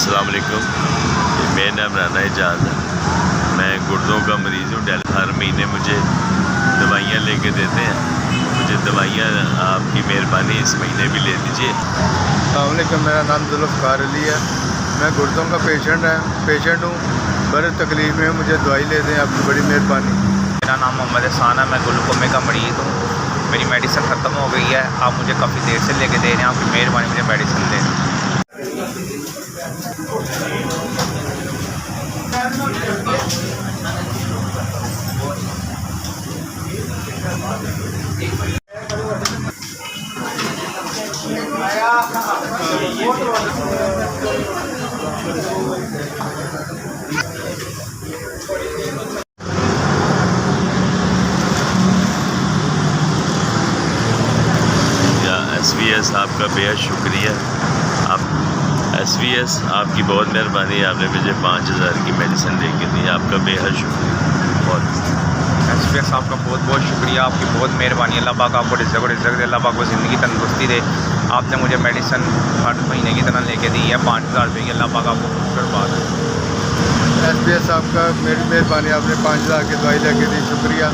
अस्सलाम वालेकुम। मेरा नाम राना एजाज है। मैं गुर्दों का मरीज़ हूँ। हर महीने मुझे दवाइयाँ लेके देते हैं। मुझे दवाइयाँ आपकी मेहरबानी इस महीने भी ले दीजिए। अस्सलाम वालेकुम। मेरा नाम जुल्फ़कार अली है। मैं गुर्दों का पेशेंट हूँ। बड़ी तकलीफ़ में मुझे दवाई ले दें, आपकी बड़ी मेहरबानी। मेरा नाम मोहम्मद एहसान है। मैं ग्लूकोमे का मरीज़ हूँ। मेरी मेडिसिन ख़त्म हो गई है। आप मुझे काफ़ी देर से लेके दे रहे हैं। आपकी मेहरबानी मुझे मेडिसिन दें। SVS आपका बेहद शुक्रिया। आप SVS आपकी बहुत मेहरबानी। आपने मुझे 5000 की मेडिसिन दे के दी। आपका बेहद शुक्रिया। बहुत SVS आपका बहुत बहुत शुक्रिया। आपकी बहुत मेहरबानी। अल्लाह पाक आपको रिज़्क़ दे। अल्लाह पाक को ज़िंदगी तंदुरुस्ती दे। आपने मुझे मेडिसिन हर महीने की तरह लेके दी है 5000 रुपये की। अल्लाह पाक आपको खुश SVS आपका मेरी मेहरबानी, आपने 5000 की दवाई लेके दी, शुक्रिया।